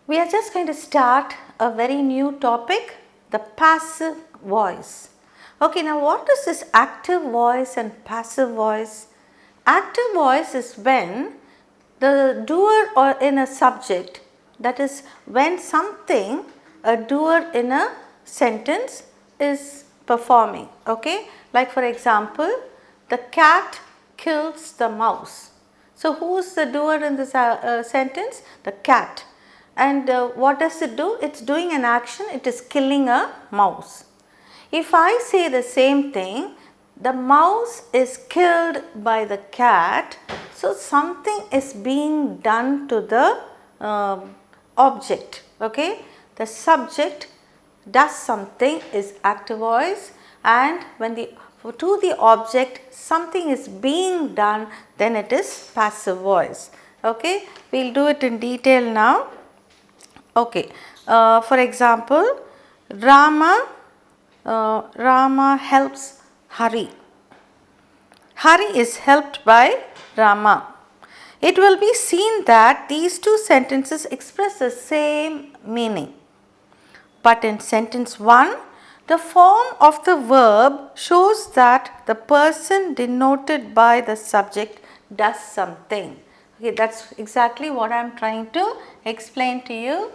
We are just going to start a very new topic, the passive voice. Okay, now what is this active voice and passive voice? Active voice is when the doer or in a subject, that is when something a doer in a sentence is performing. Okay, like for example, the cat kills the mouse. So who is the doer in this sentence? The cat. And what does it do? It is doing an action, it is killing a mouse. If I say the same thing, the mouse is killed by the cat, so something is being done to the object. Okay? The subject does something is active voice, and when to the object something is being done, then it is passive voice. Okay? We will do it in detail now. Okay, for example, Rama helps Hari. Hari is helped by Rama. It will be seen that these two sentences express the same meaning. But in sentence 1, the form of the verb shows that the person denoted by the subject does something. Okay, that's exactly what I am trying to explain to you.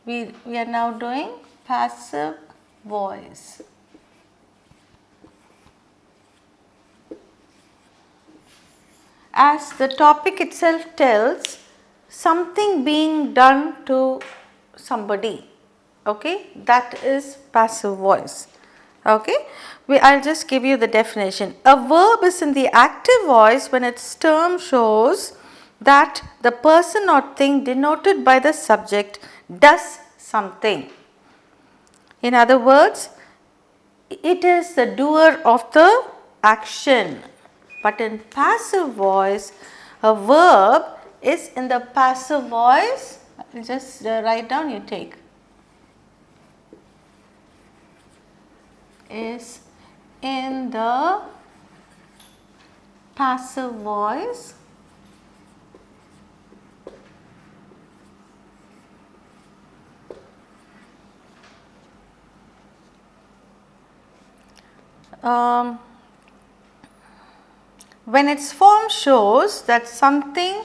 We are now doing passive voice. As the topic itself tells, something being done to somebody. Okay, that is passive voice. Okay, I'll just give you the definition. A verb is in the active voice when its term shows that the person or thing denoted by the subject does something. In other words, it is the doer of the action. But in passive voice, a verb is in the passive voice. Just write down, you take. Is in the passive voice. When its form shows that something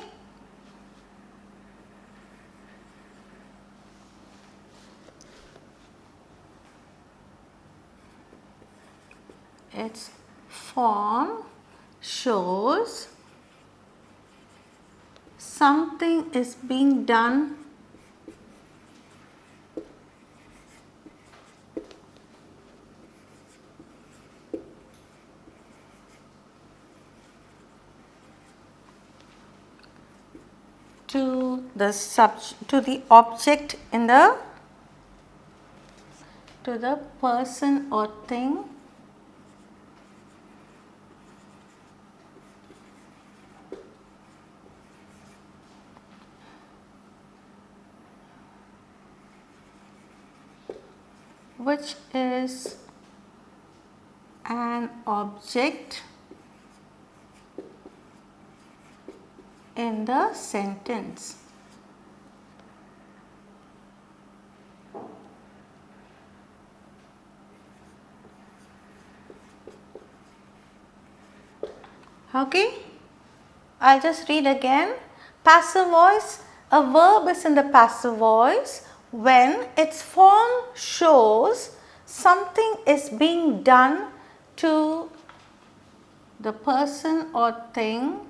its form shows something is being done to the object in the to the person or thing which is an object in the sentence. Okay, I'll just read again. Passive voice, a verb is in the passive voice when its form shows something is being done to the person or thing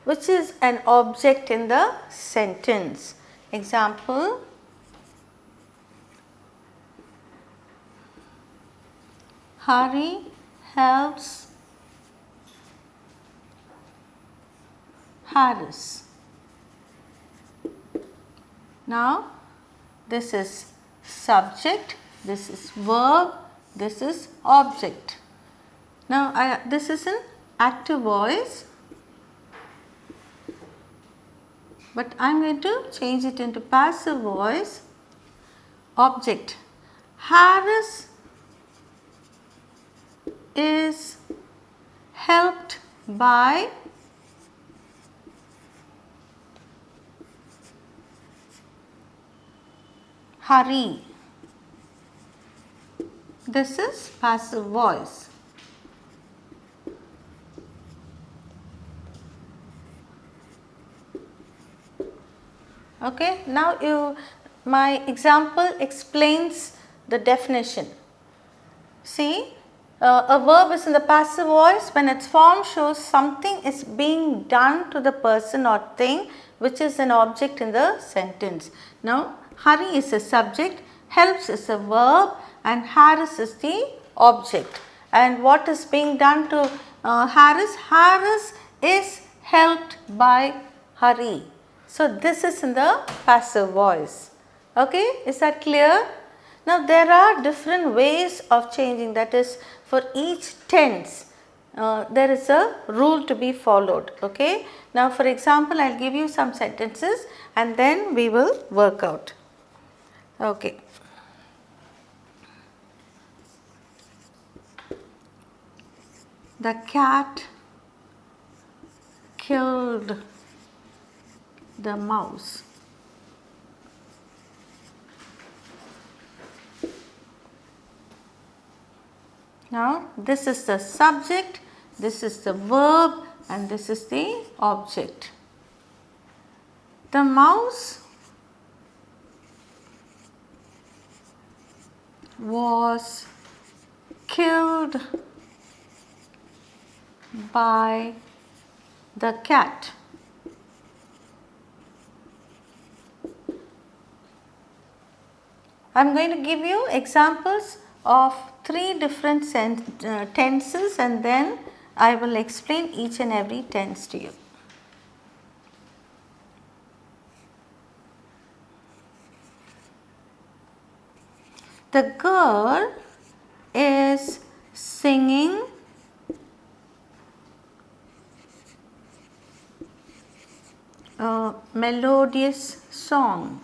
which is an object in the sentence. Example, Hari helps Haris. Now this is subject, this is verb, this is object. Now this is an active voice, but I am going to change it into passive voice. Object, Haris is helped by hurry. This is passive voice. Okay, now my example explains the definition. See, a verb is in the passive voice when its form shows something is being done to the person or thing which is an object in the sentence. Now, hurry is a subject, helps is a verb and Harris is the object. And what is being done to Harris? Harris is helped by hurry. So, this is in the passive voice. Okay, is that clear? Now, there are different ways of changing, that is for each tense there is a rule to be followed. Okay. Now, for example, I will give you some sentences and then we will work out. Okay. The cat killed the mouse. Now, this is the subject, this is the verb and this is the object. The mouse was killed by the cat. I am going to give you examples of 3 different tenses and then I will explain each and every tense to you. The girl is singing a melodious song.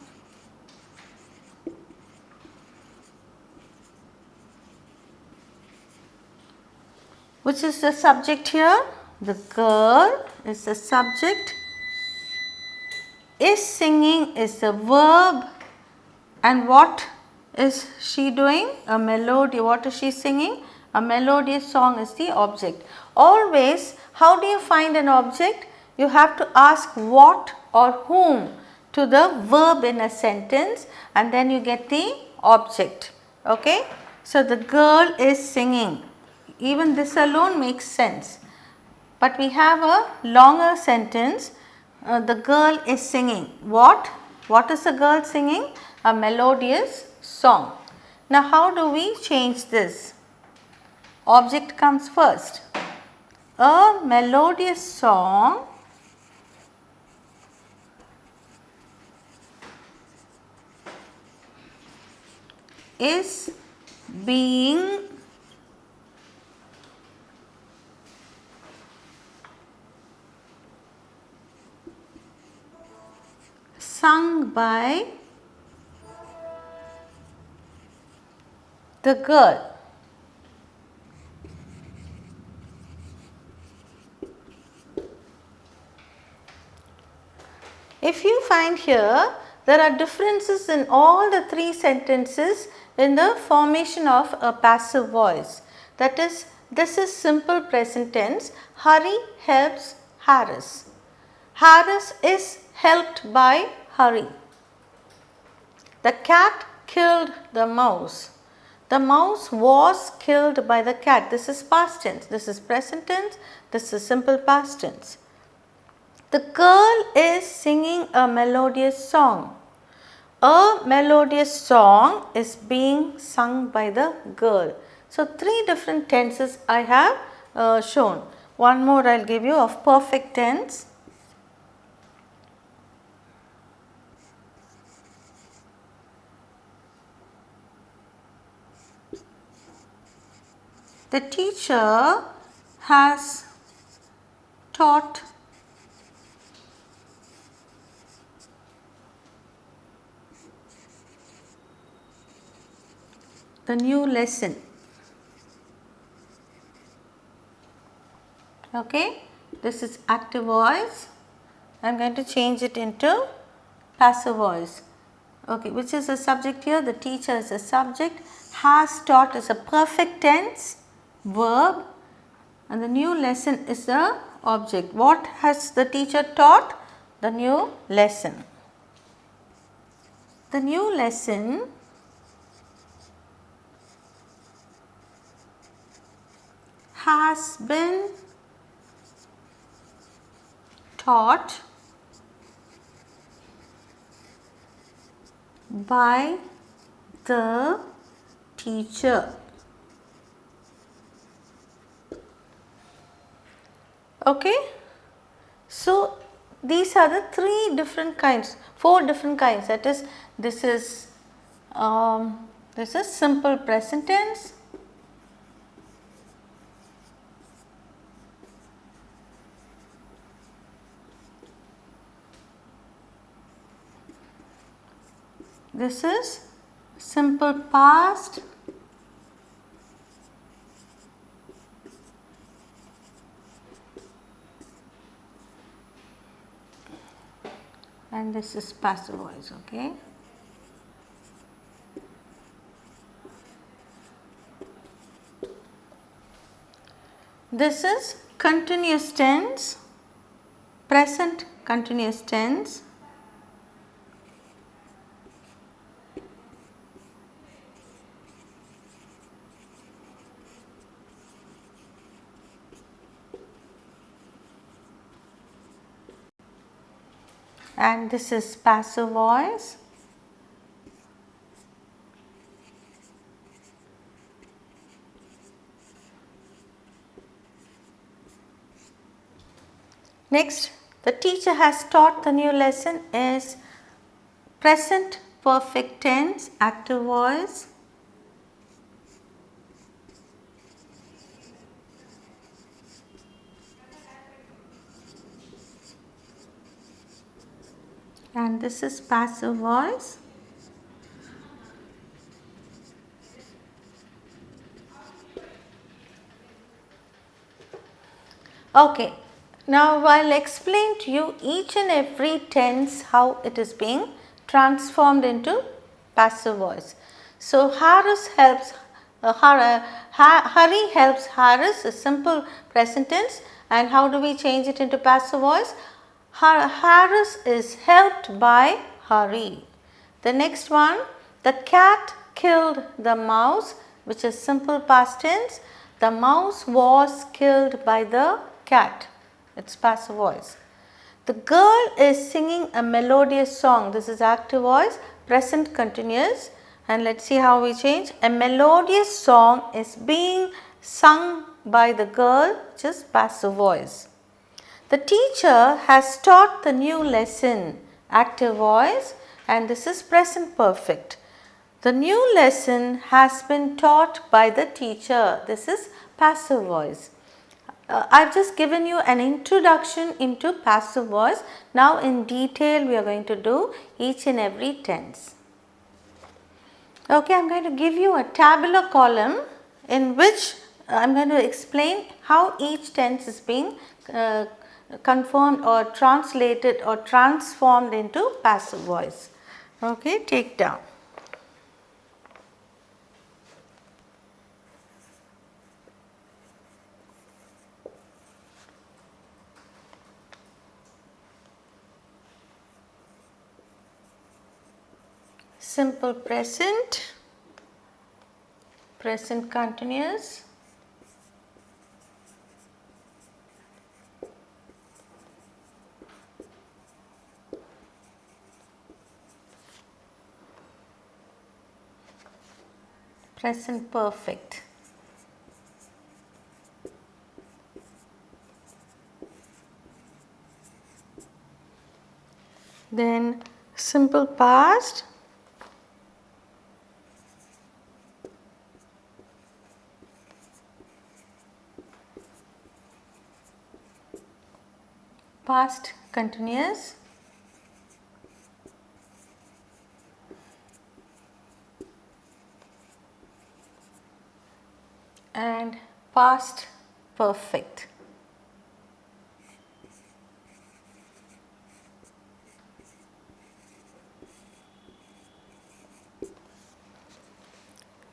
Which is the subject here? The girl is the subject, is singing is the verb, and what is she doing? A melody. What is she singing? A melodious song is the object. Always, how do you find an object? You have to ask what or whom to the verb in a sentence and then you get the object. Okay? So, the girl is singing. Even this alone makes sense, but we have a longer sentence. The girl is singing. What? What is the girl singing? A melodious song. Now, how do we change this? Object comes first. A melodious song is being sung by the girl. If you find here, there are differences in all the 3 sentences in the formation of a passive voice. That is, this is simple present tense. Hurry helps Harris. Harris is helped by hurry. The cat killed the mouse. The mouse was killed by the cat. This is past tense. This is present tense. This is simple past tense. The girl is singing a melodious song. A melodious song is being sung by the girl. So, 3 different tenses I have shown. One more I will give you of perfect tense. The teacher has taught the new lesson. Okay, this is active voice. I am going to change it into passive voice. Okay, which is a subject here? The teacher is a subject. Has taught is a perfect tense verb, and the new lesson is the object. What has the teacher taught? The new lesson. The new lesson has been taught by the teacher. Okay. So, these are the four different kinds, that is, this is simple present tense, this is simple past, and this is passive voice. Okay. This is continuous tense, present continuous tense, and this is passive voice. Next, the teacher has taught the new lesson is present perfect tense, active voice. And this is passive voice. Okay, now I'll explain to you each and every tense how it is being transformed into passive voice. So, Harris helps, Hari helps Harris, a simple present tense, and how do we change it into passive voice? Harris is helped by Hari. The next one, the cat killed the mouse, which is simple past tense. The mouse was killed by the cat. It's passive voice. The girl is singing a melodious song. This is active voice, present continuous. And let's see how we change. A melodious song is being sung by the girl, which is passive voice. The teacher has taught the new lesson, active voice, and this is present perfect. The new lesson has been taught by the teacher. This is passive voice. I've just given you an introduction into passive voice. Now in detail we are going to do each and every tense. Okay, I am going to give you a tabular column in which I am going to explain how each tense is being conformed or translated or transformed into passive voice. Okay, take down. Simple present, present continuous, present perfect. Then simple past, past continuous, and past perfect.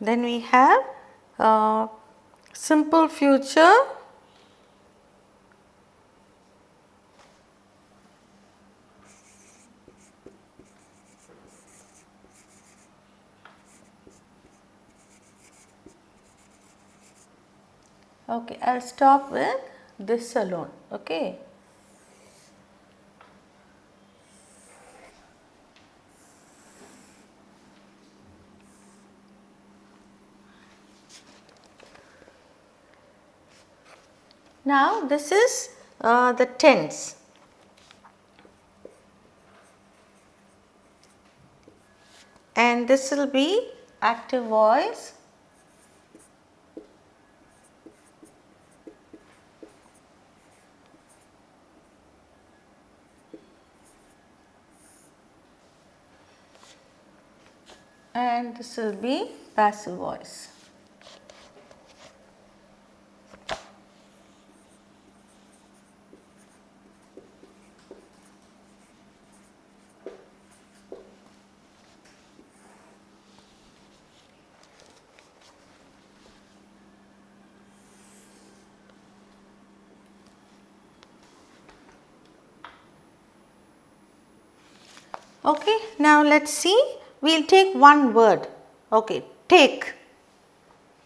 Then we have simple future, okay. I will stop with this alone, okay. Now this is the tense. And this will be active voice, and this will be passive voice. Okay, now let us see, we will take one word, okay, take,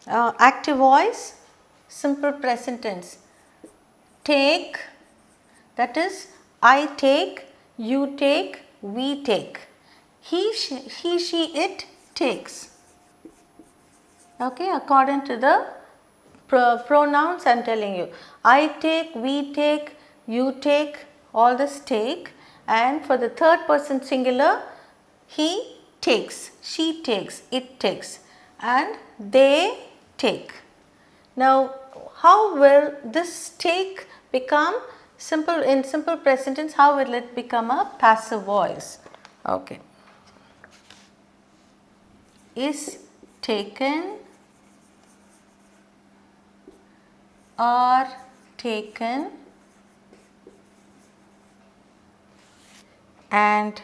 active voice, simple present tense, take, that is I take, you take, we take, he, she, it takes, okay, according to the pronouns I am telling you, I take, we take, you take, all this take, and for the third person singular, he takes, she takes, it takes, and they take. Now how will this take become simple, in simple present tense, how will it become a passive voice? Okay. Is taken, are taken, and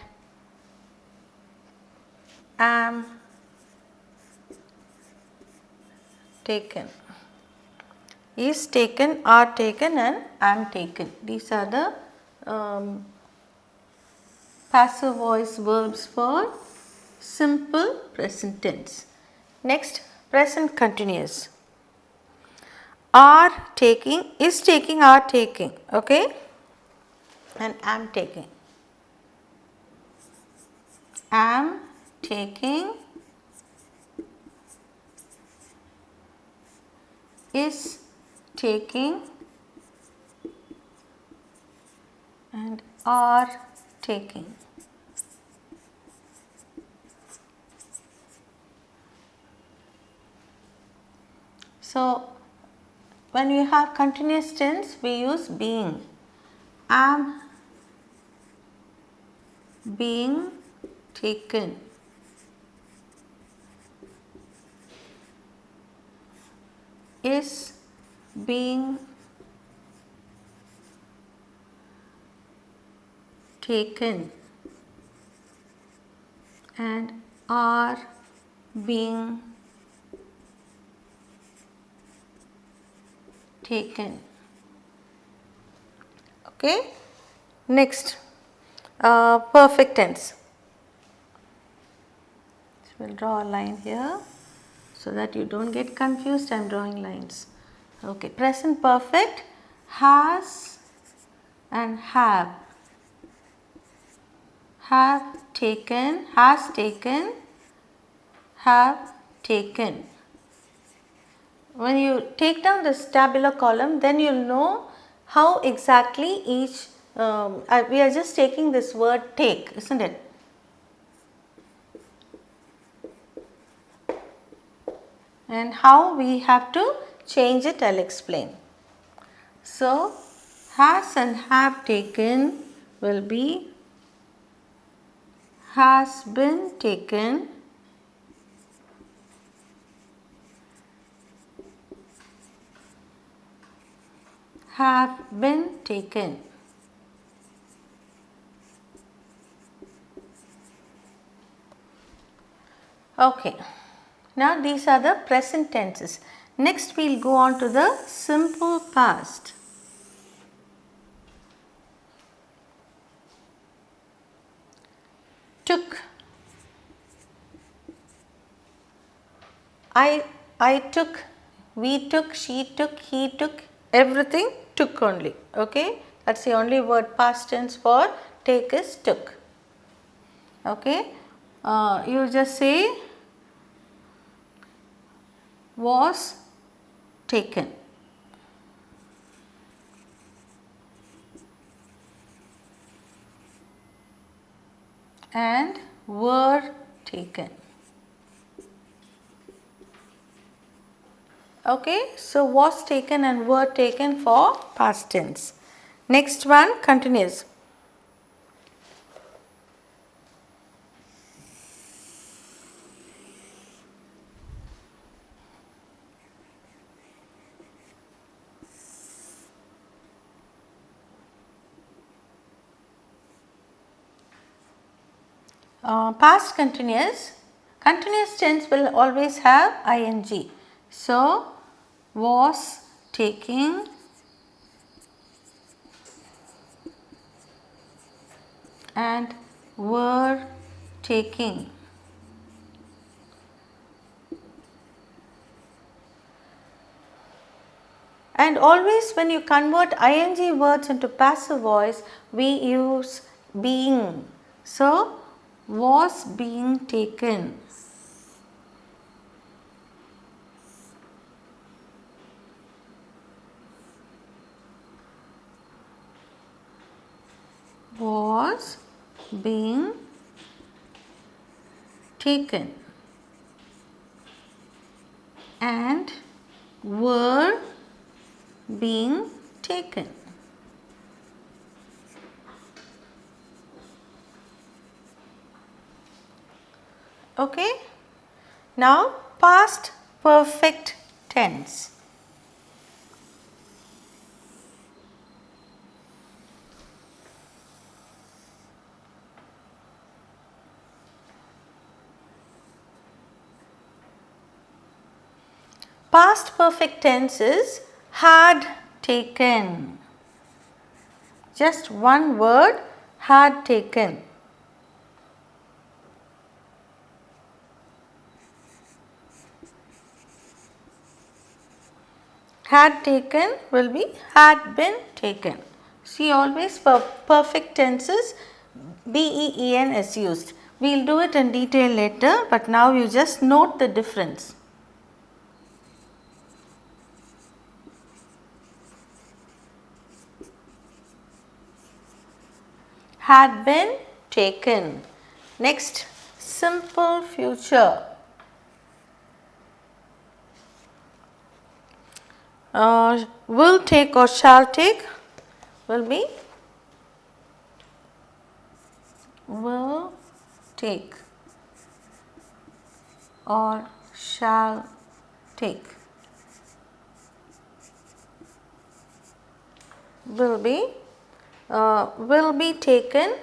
am taken. Is taken, are taken, and am taken. These are the passive voice verbs for simple present tense. Next, present continuous. Are taking, is taking, are taking, okay, and am taking. Am taking, is taking, and are taking. So when we have continuous tense, we use being. Am being taken. Is being taken, and are being taken. Okay. Next, perfect tense. We will draw a line here so that you don't get confused. I am drawing lines. Okay. Present perfect, has and have taken, has taken, have taken. When you take down this tabular column, then you will know how exactly each, we are just taking this word take, isn't it? And how we have to change it, I will explain. So, has and have taken will be has been taken, have been taken. Okay. Now these are the present tenses. Next we will go on to the simple past. Took. I took, we took, she took, he took, everything took only. Okay, that is the only word past tense for take is took. Okay, you just say was taken. And were taken. Okay, so was taken and were taken for past tense. Next one continues. Past continuous. Continuous tense will always have ing. So, was taking, and were taking. And always when you convert ing words into passive voice, we use being. So, was being taken. Was being taken. And were being taken. Okay. Now past perfect tense. Past perfect tense is had taken. Just one word, had taken. Had taken will be had been taken. See, always perfect tenses BEEN is used. We will do it in detail later, but now you just note the difference. Had been taken. Next, simple future. Will take or shall take will be will take or shall take. Will be taken,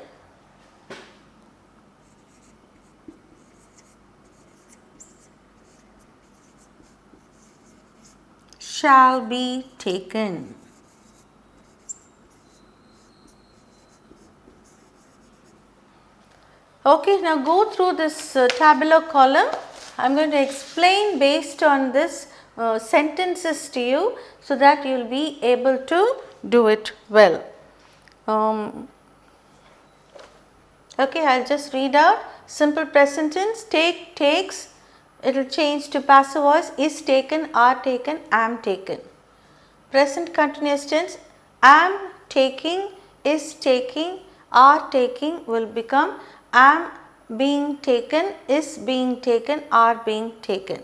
shall be taken. Okay, now go through this tabular column. I am going to explain based on this sentences to you, so that you will be able to do it well. Okay, I will just read out. Simple present tense, take, takes, it will change to passive voice, is taken, are taken, am taken. Present continuous tense, am taking, is taking, are taking will become am being taken, is being taken, are being taken.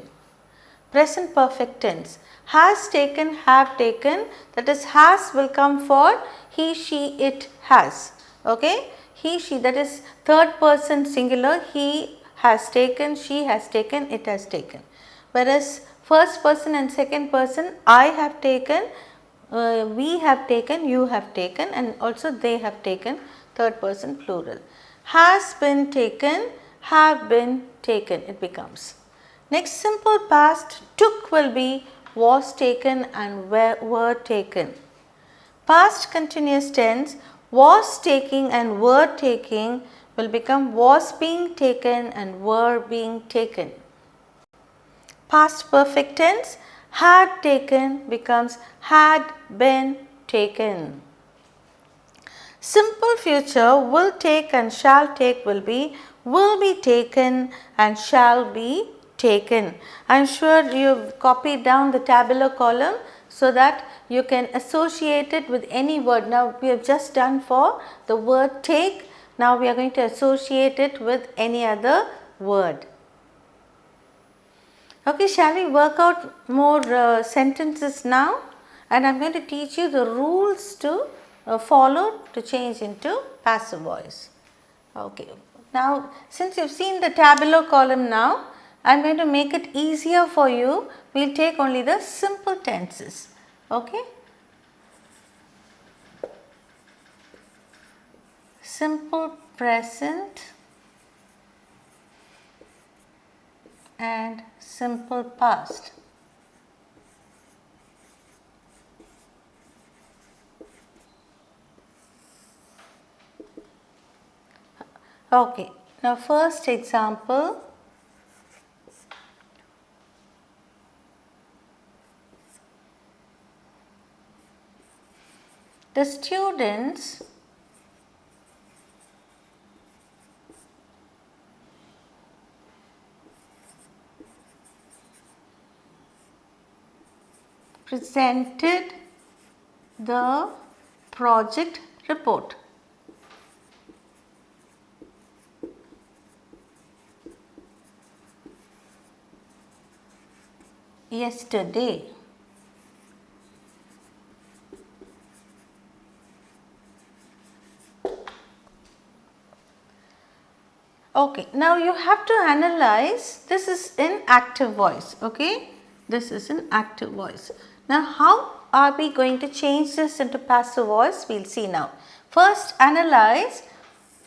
Present perfect tense, has taken, have taken, that is has will come for he, she, it, has. Okay, he, she, that is third person singular, he has taken, she has taken, it has taken. Whereas first person and second person, I have taken, we have taken, you have taken, and also they have taken, third person plural. Has been taken, have been taken, it becomes. Next simple past, took will be was taken and were taken. Past continuous tense, was taking and were taking will become was being taken and were being taken. Past perfect tense, had taken becomes had been taken. Simple future, will take and shall take will be taken and shall be taken. I am sure you have copied down the tabular column so that you can associate it with any word. Now we have just done for the word take. Now we are going to associate it with any other word. Okay, shall we work out more sentences now? And I am going to teach you the rules to follow to change into passive voice. Okay, now since you have seen the tabular column now, I am going to make it easier for you. We will take only the simple tenses. Okay. Simple present and simple past. Okay, now first example. The students presented the project report. Yesterday. Okay, now you have to analyze, this is in active voice, okay, this is in active voice. Now how are we going to change this into passive voice? We will see now. First analyze,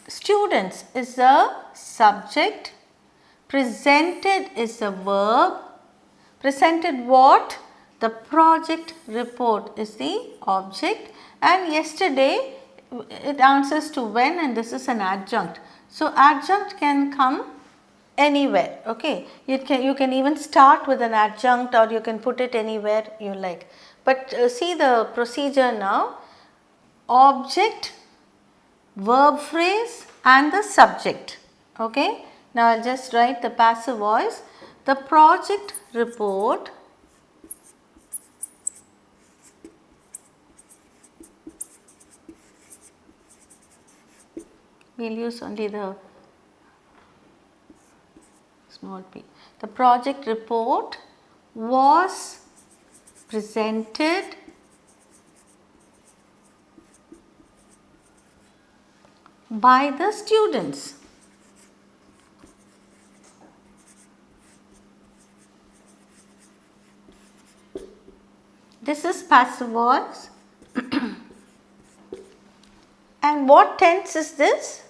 students is the subject, presented is the verb, presented what? The project report is the object, and yesterday it answers to when, and this is an adjunct. So adjunct can come anywhere, okay. You can even start with an adjunct or you can put it anywhere you like. But see the procedure now. Object, verb phrase and the subject, okay. Now I will just write the passive voice. The project report we will use only the small p. The project report was presented by the students. This is passive voice. And what tense is this?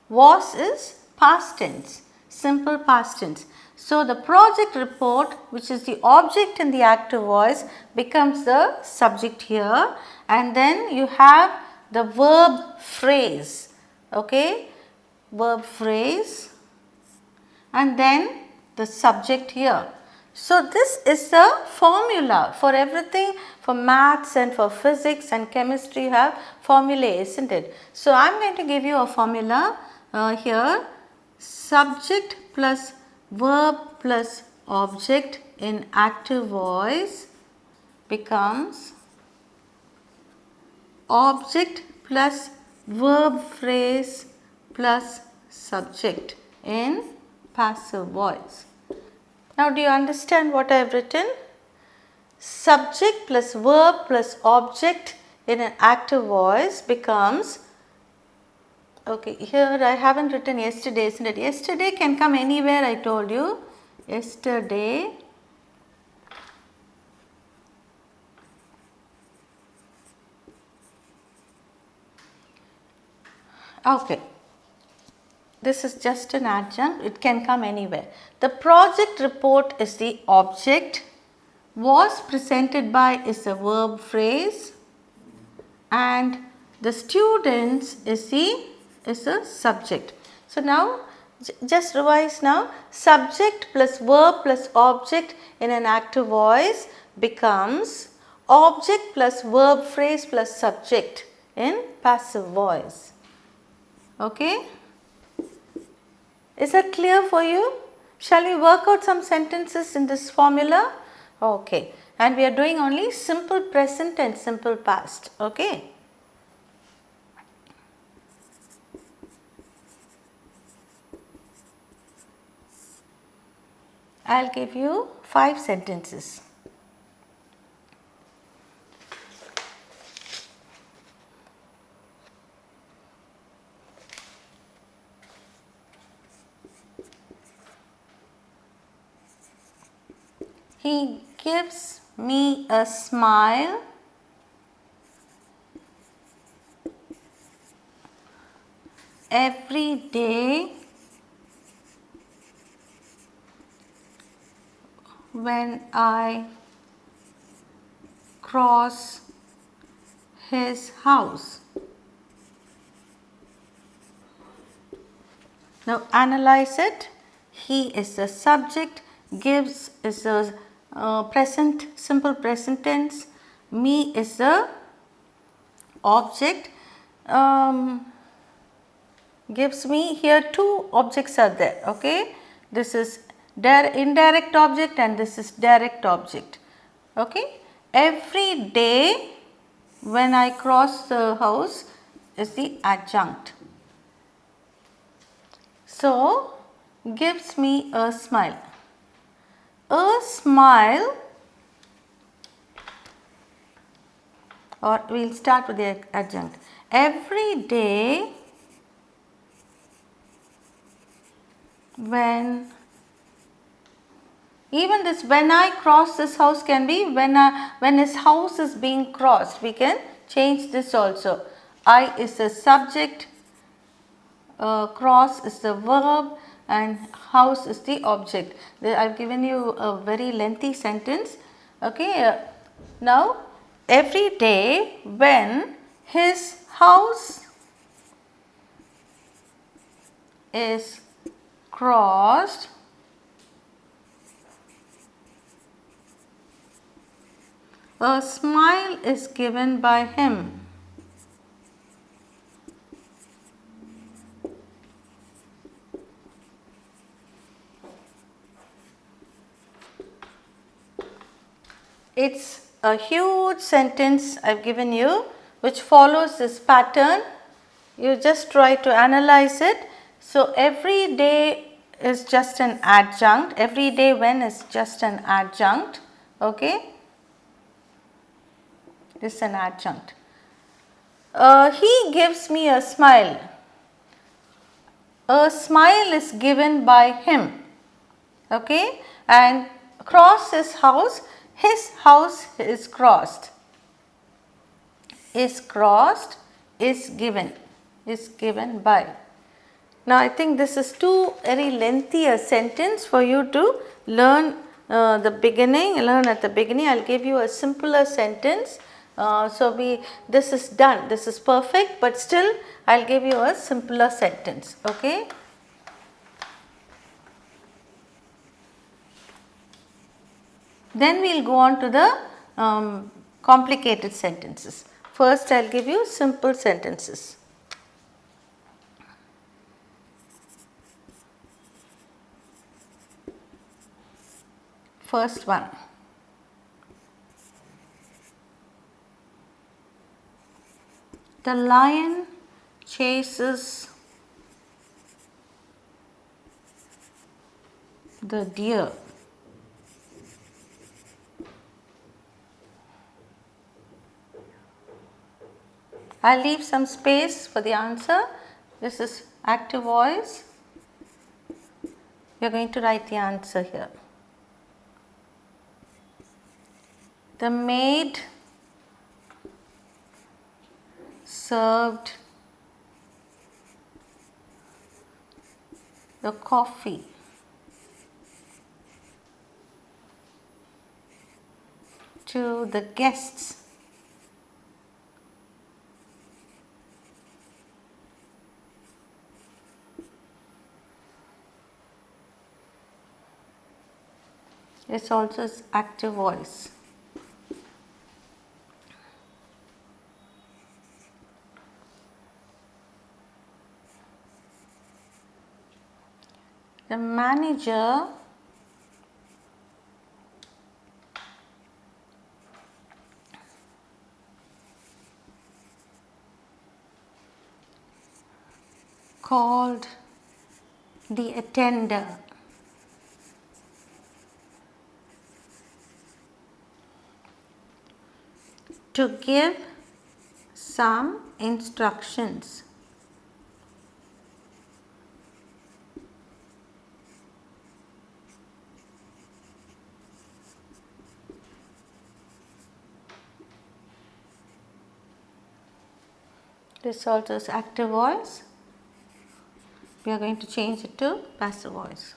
Was is past tense, simple past tense. So the project report, which is the object in the active voice, becomes the subject here, and then you have the verb phrase, okay, verb phrase, and then the subject here. So this is the formula for everything. For maths and for physics and chemistry you have formulae, isn't it? So I am going to give you a formula here. Subject plus verb plus object in active voice becomes object plus verb phrase plus subject in passive voice. Now do you understand what I have written? Subject plus verb plus object in an active voice becomes, okay, here I haven't written yesterday, isn't it? Yesterday can come anywhere, I told you. Yesterday okay. this is just an adjunct, it can come anywhere. The project report is the object, was presented by is the verb phrase, and the students is the subject. So now just revise now, subject plus verb plus object in an active voice becomes object plus verb phrase plus subject in passive voice. Okay? Is that clear for you? Shall we work out some sentences in this formula? Okay. And we are doing only simple present and simple past. Okay. I will give you 5 sentences. He gives me a smile every day when I cross his house. Now analyze it. He is the subject, gives is the present, simple present tense, me is the object, gives me, here 2 objects are there. Okay, this is indirect object and this is direct object. Okay, every day when I cross the house is the adjunct. So gives me a smile. A smile, or we will start with the adjunct. Every day when, even this when I cross this house can be when his house is being crossed. We can change this also. I is the subject, cross is the verb, and house is the object. I have given you a very lengthy sentence. Okay. Now every day when his house is crossed, a smile is given by him. It's a huge sentence I have given you which follows this pattern. You just try to analyze it. So every day is just an adjunct. Every day when is just an adjunct. Okay. This is an adjunct. He gives me a smile. A smile is given by him. Okay. And cross his house is crossed. Is crossed, is given by. Now I think this is too very lengthy a sentence for you to learn at the beginning. I will give you a simpler sentence. This is done, this is perfect, but still I will give you a simpler sentence. Okay. Then we will go on to the complicated sentences. First I will give you simple sentences. First one. The lion chases the deer. I will leave some space for the answer. This is active voice. You are going to write the answer here. The maid served the coffee. To the guests. This also is active voice. The manager called the attender. To give some instructions. This also is active voice. We are going to change it to passive voice.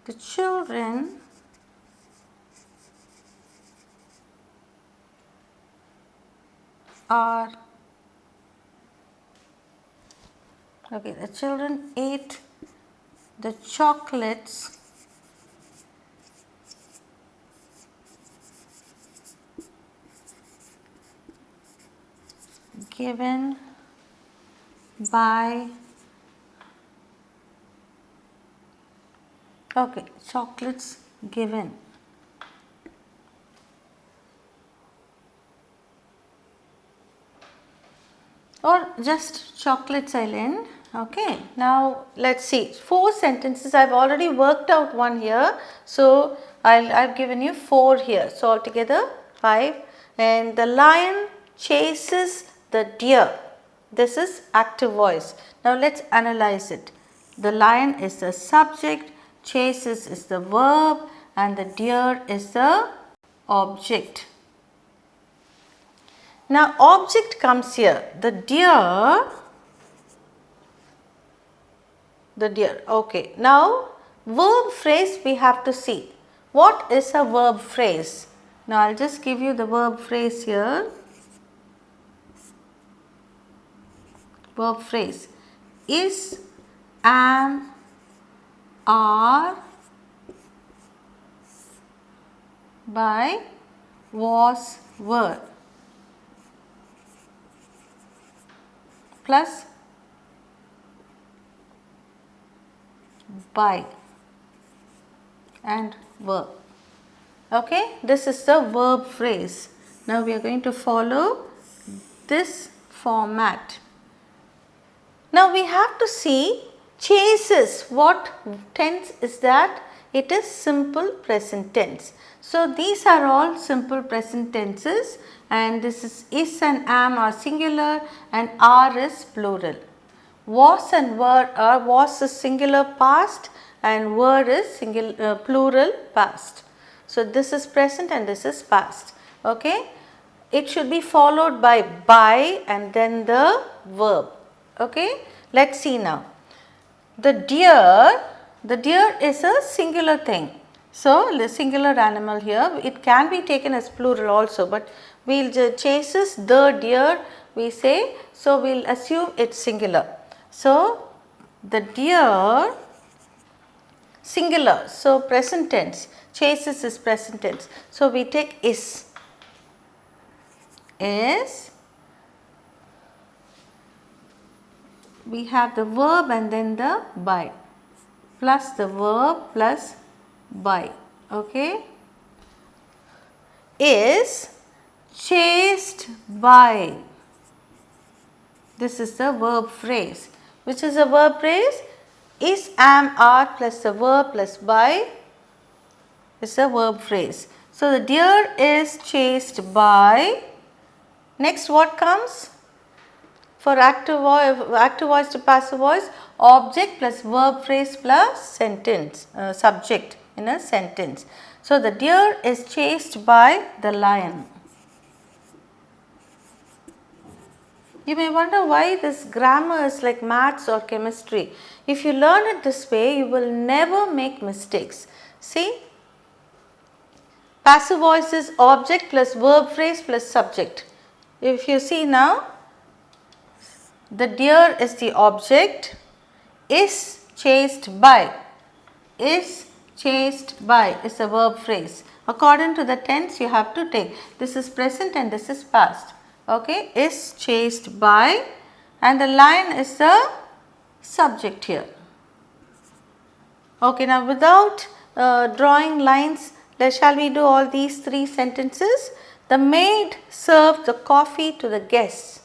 The children are the children ate the chocolates given by chocolates given. Or just chocolates I'll end. Okay, now let's see 4 sentences. I've already worked out one here, so I've given you 4 here, so altogether 5. And the lion chases the deer. This is active voice. Now let's analyze it. The lion is the subject, chases is the verb, and the deer is the object. Now object comes here, the deer, okay. Now verb phrase we have to see. What is a verb phrase? Now I'll just give you the verb phrase here. Verb phrase is, am, are, by, was, were plus by and verb. Okay, this is the verb phrase. Now we are going to follow this format. Now we have to see chases. What tense is that? It is simple present tense. So these are all simple present tenses, and this is and am are singular and are is plural. Was and were are, was is singular past and were is plural past. So this is present and this is past. Okay, it should be followed by and then the verb. Okay, let's see now. The deer is a singular thing. So the singular animal here, it can be taken as plural also, but we'll chases the deer we say, so we'll assume it's singular. So the deer, singular, so present tense, chases is present tense. So we take is, we have the verb and then the by, plus the verb plus by. Okay, is chased by. This is the verb phrase. Which is a verb phrase? Is, am, are plus the verb plus by is a verb phrase. So the deer is chased by. Next what comes? for active voice to passive voice, object plus verb phrase plus sentence, subject in a sentence. So, the deer is chased by the lion. You may wonder why this grammar is like maths or chemistry. If you learn it this way, you will never make mistakes. See, passive voice is object plus verb phrase plus subject. If you see now, the deer is the object, is chased by is a verb phrase. According to the tense you have to take, this is present and this is past. Okay, is chased by, and the lion is the subject here. Okay, now without drawing lines, shall we do all these three sentences? The maid served the coffee to the guests.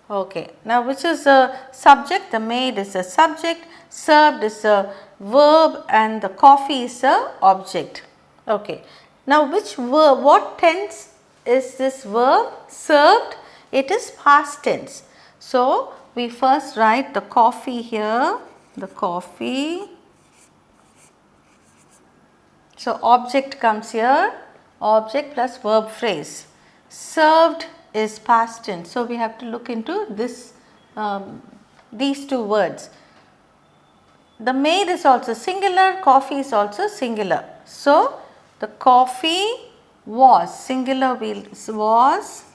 Okay, now which is the subject? The maid is the subject, served is a verb, and the coffee is the object. Okay, now which verb, what tense is this verb? Served, it is past tense. So, we first write the coffee here, the coffee. So, object comes here, object plus verb phrase. Served is past tense. So, we have to look into this, these two words. The maid is also singular, coffee is also singular. So, the coffee was, singular was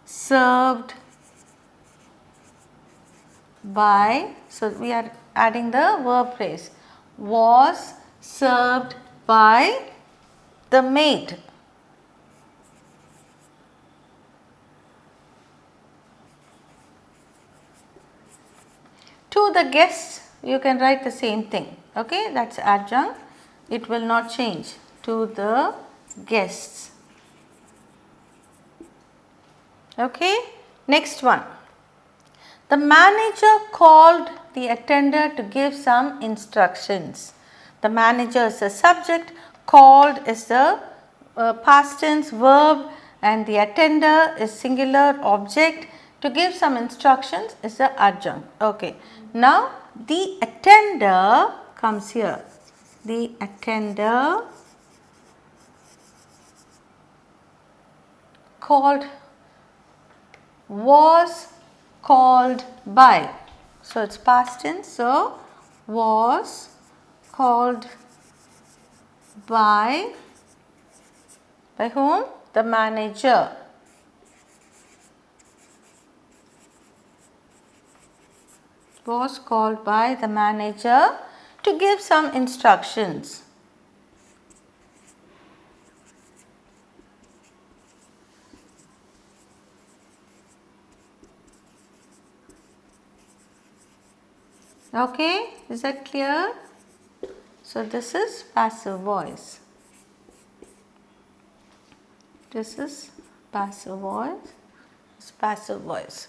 served by, so we are adding the verb phrase, was served by the maid. To the guests, you can write the same thing. Okay, that's adjunct, it will not change. To the guests. Okay, next one. The manager called the attender to give some instructions. The manager is the subject, called is the past tense verb, and the attender is singular object. To give some instructions is the adjunct. Okay, now the attender comes here. The attender called, was called by. So, it is past tense. So, was called by whom? The manager. Was called by the manager to give some instructions. Okay, is that clear? So, this is passive voice. This is passive voice. This is passive voice.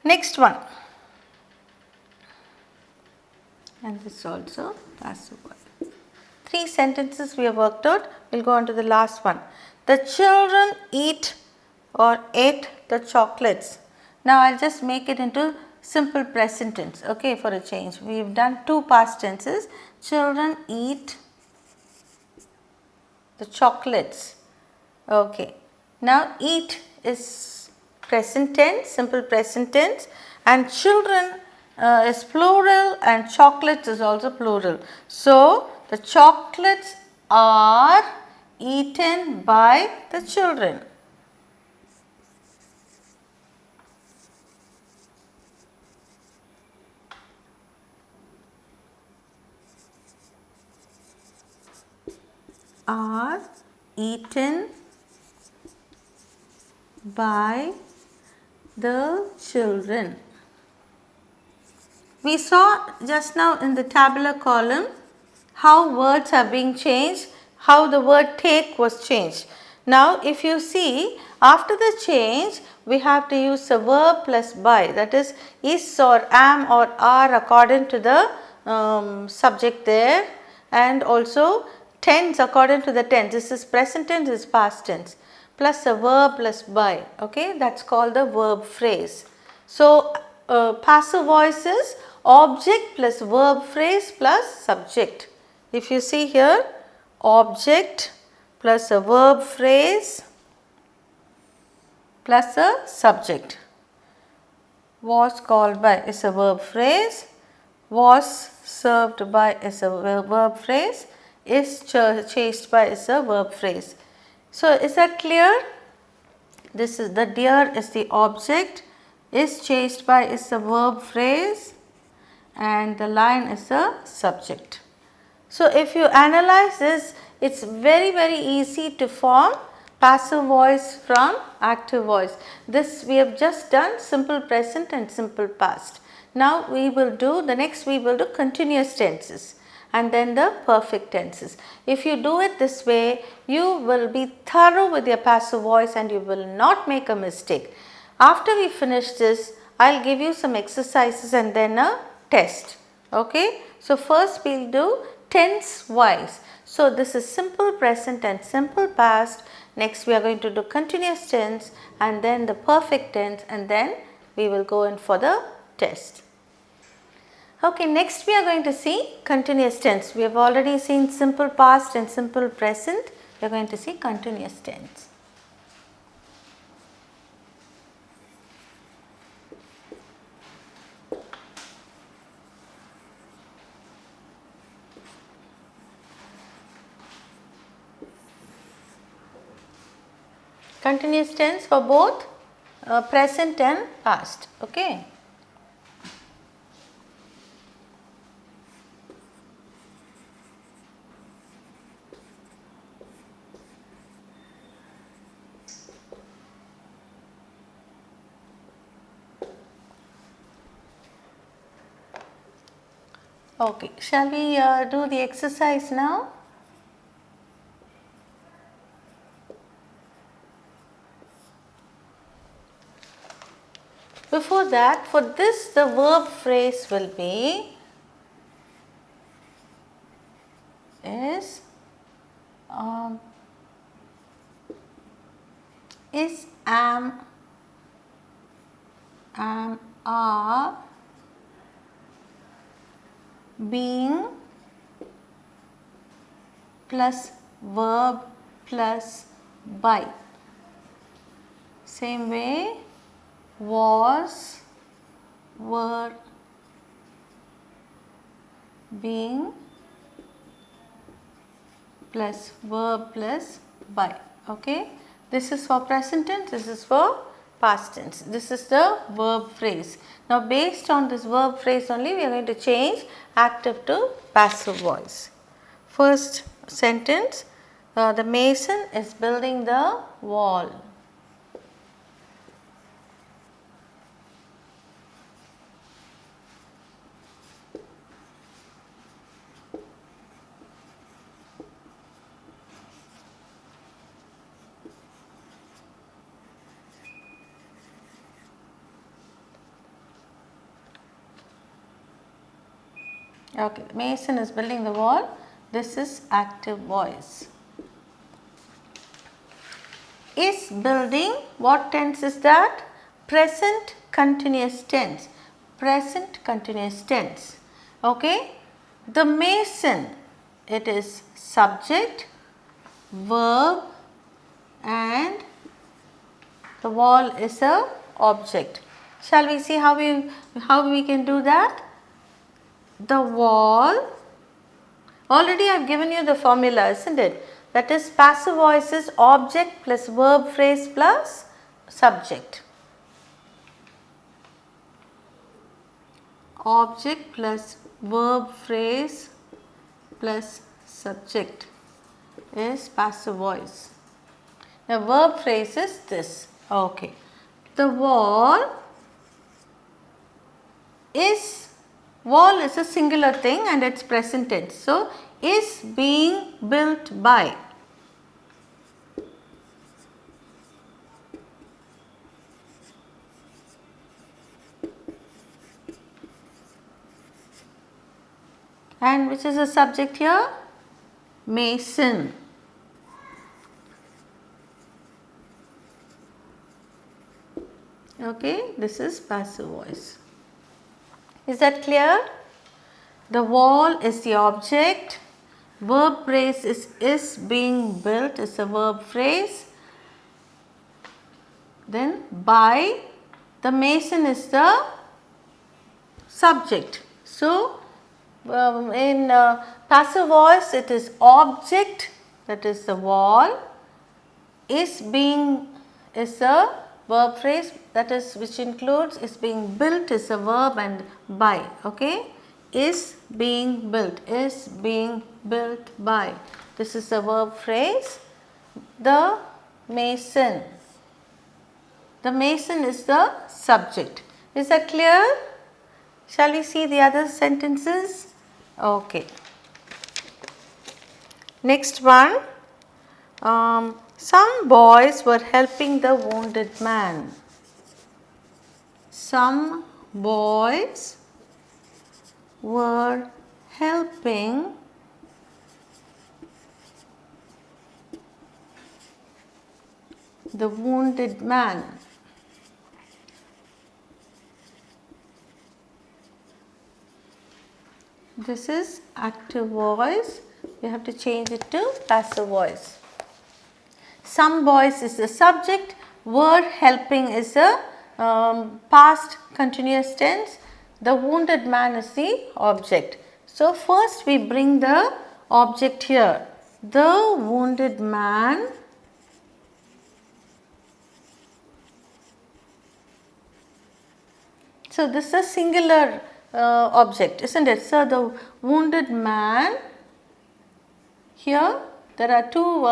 Next one. And this also passive voice. 3 sentences we have worked out. We will go on to the last one. The children eat or ate the chocolates. Now, I will just make it into simple present tense, okay, for a change. We have done 2 past tenses. Children eat the chocolates. Okay. Now, eat is present tense, simple present tense, and children is plural and chocolates is also plural. So, the chocolates are eaten by the children. Are eaten by the children. We saw just now in the tabular column how words are being changed, how the word take was changed. Now, if you see, after the change, we have to use a verb plus by, that is or am or are according to the subject there, and also tense according to the tense. This is present tense, this is past tense, plus a verb plus by. Okay, that's called the verb phrase. So, passive voice is object plus verb phrase plus subject. If you see here, object plus a verb phrase plus a subject. Was called by is a verb phrase, was served by is a verb phrase, is chased by is a verb phrase. So, is that clear? This is the deer is the object, is chased by is a verb phrase, and the lion is a subject. So, if you analyze this, it is very easy to form passive voice from active voice. This we have just done simple present and simple past. Now, we will do the next we will do continuous tenses and then the perfect tenses. If you do it this way, you will be thorough with your passive voice and you will not make a mistake. After we finish this, I will give you some exercises and then a test. Okay. So, first we will do tense wise. So, this is simple present and simple past. Next we are going to do continuous tense and then the perfect tense, and then we will go in for the test. Okay, next we are going to see continuous tense. We have already seen simple past and simple present. We are going to see continuous tense. Continuous tense for both present and past. Okay. Okay, shall we do the exercise now? Before that, for this the verb phrase will be is am, are, being plus verb plus by. Same way, was, were, being plus verb plus by. Okay. This is for present tense, this is for past tense. This is the verb phrase. Now, based on this verb phrase only, we are going to change active to passive voice. First sentence, the mason is building the wall. Okay, mason is building the wall. This is active voice. Is building, what tense is that? Present continuous tense. Present continuous tense. Okay. The mason, it is subject, verb, and the wall is a object. Shall we see how we can do that? The wall, already I have given you the formula, isn't it? That is passive voice is object plus verb phrase plus subject. Object plus verb phrase plus subject is passive voice. The verb phrase is this. Okay. The wall is a singular thing and it is present tense. So, is being built by. And which is the subject here? Mason. Okay, this is passive voice. Is that clear? The wall is the object. Verb phrase is being built is a verb phrase. Then by, the mason is the subject. So in passive voice it is object, that is the wall, is being is a verb phrase, that is which includes is being built is a verb, and by, okay, is being built by, this is a verb phrase. The mason is the subject. Is that clear? Shall we see the other sentences? Okay. Next one. Some boys were helping the wounded man. Some boys were helping the wounded man. This is active voice. You have to change it to passive voice. Some boys is the subject. Were helping is a past continuous tense. The wounded man is the object. So first we bring the object here. The wounded man So this is a singular object, isn't it? So the wounded man, here there are two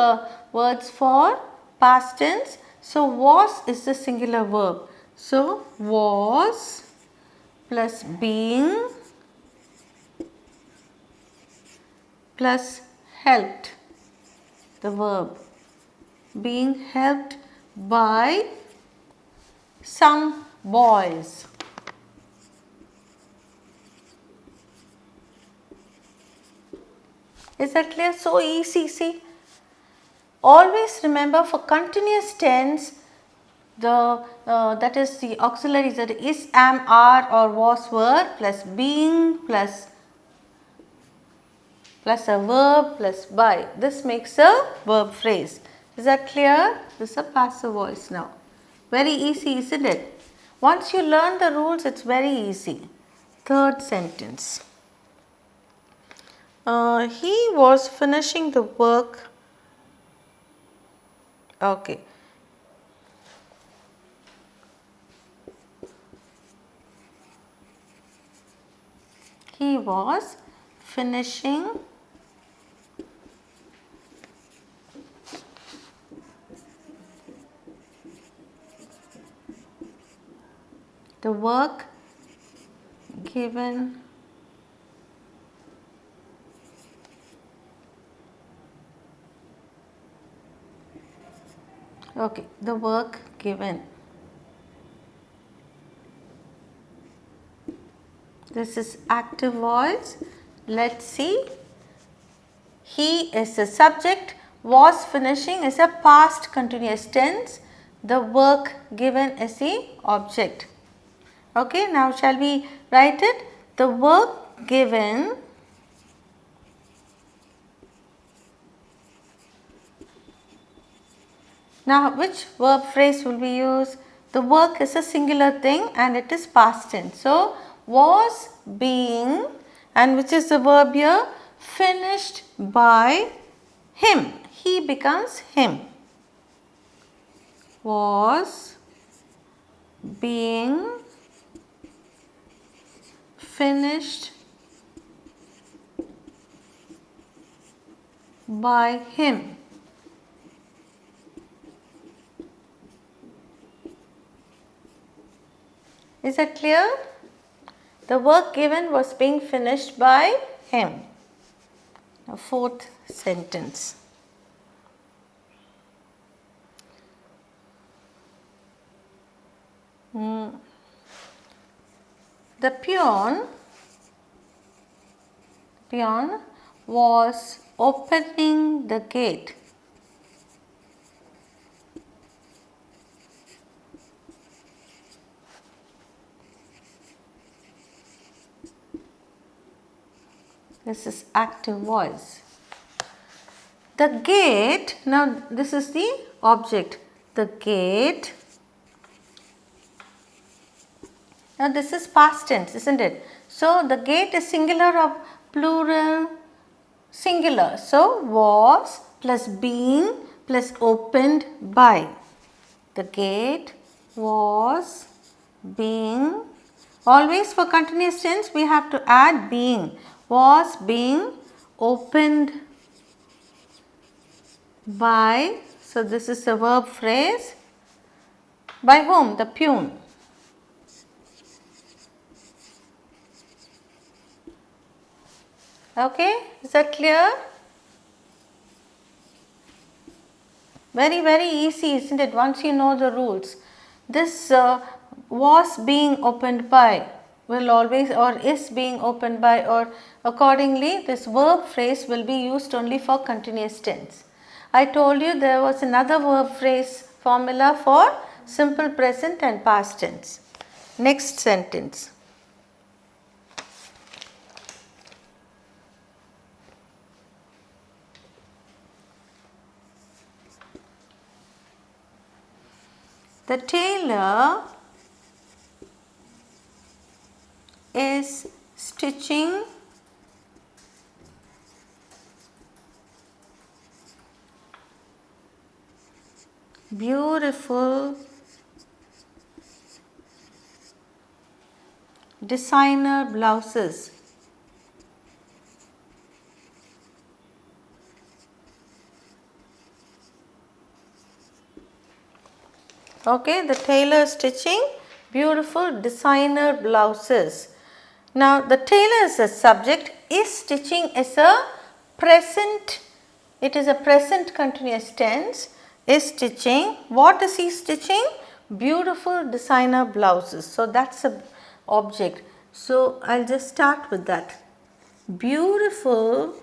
words for past tense. So was is the singular verb. So was plus being plus helped, the verb, being helped by some boys. Is that clear? So easy, see. Always remember, for continuous tense, the that is the auxiliaries, that is, am, are or was, were plus being plus a verb plus by. This makes a verb phrase. Is that clear? This is a passive voice now. Very easy, isn't it? Once you learn the rules, it's very easy. Third sentence. He was finishing the work. Okay. He was finishing the work given the work given. This is active voice. Let's see. He is the subject. Was finishing is a past continuous tense. The work given is the object. Okay, now shall we write it? The work given Now, which verb phrase will we use? The work is a singular thing and it is past tense. So, was being, and which is the verb here? Finished by him. He becomes him. Was being finished by him. Is that clear? The work given was being finished by him. Now, fourth sentence. The peon was opening the gate. This is active voice. The gate, now this is the object. The gate. Now this is past tense, isn't it? So the gate is singular or plural? Singular. So was plus being plus opened by. The gate was being. Always for continuous tense we have to add being. Was being opened by. So this is a verb phrase. By whom? The peon. Okay, is that clear? Very easy, isn't it, once you know the rules. This was being opened by will always, or is being opened by, or accordingly this verb phrase will be used only for continuous tense. I told you there was another verb phrase formula for simple present and past tense. Next sentence. The tailor is stitching beautiful designer blouses. Okay, the tailor is stitching beautiful designer blouses. Now the tailor is a subject, is stitching is a present, it is a present continuous tense. Is stitching, what is he stitching? Beautiful designer blouses. So that's a object. So I'll just start with that. Beautiful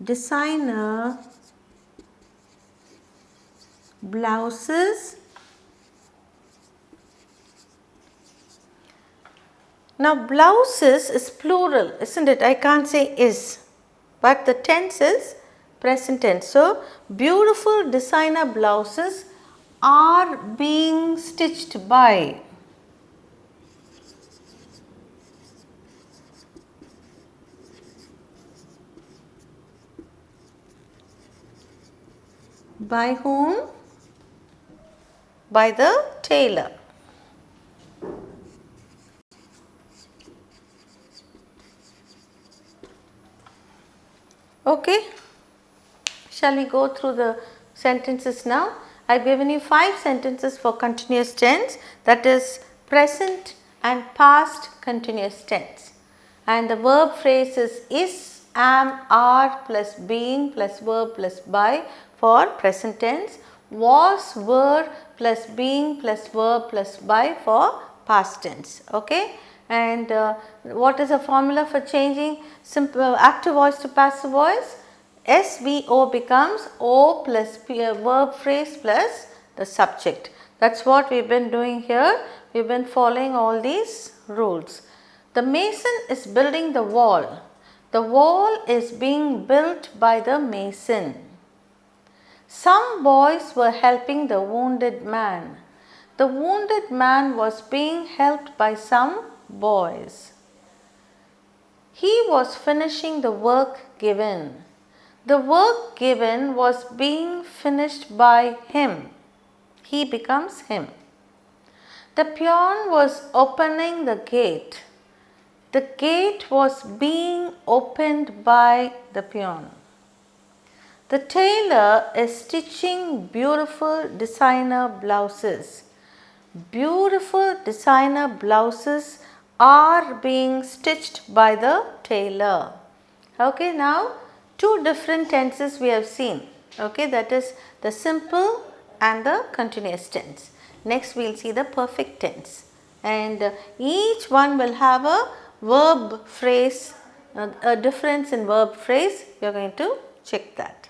designer blouses. Now blouses is plural, isn't it? I can't say is, but the tense is present tense. So beautiful designer blouses are being stitched by. By whom? By the tailor. Okay, shall we go through the sentences now? I have given you 5 sentences for continuous tense, that is present and past continuous tense. And the verb phrase is, am, are plus being plus verb plus by for present tense. Was, were plus being plus verb plus by for past tense. Okay. And what is the formula for changing simple active voice to passive voice? SVO becomes O plus verb phrase plus the subject. That's what we've been doing here. We've been following all these rules. The mason is building the wall. The wall is being built by the mason. Some boys were helping the wounded man. The wounded man was being helped by some boys. He was finishing the work given. The work given was being finished by him. He becomes him. The peon was opening the gate. The gate was being opened by the peon. The tailor is stitching beautiful designer blouses. Beautiful designer blouses are being stitched by the tailor. Okay, now 2 different tenses we have seen. Okay, that is the simple and the continuous tense. Next we will see the perfect tense, and each one will have a verb phrase, a difference in verb phrase. We are going to check that.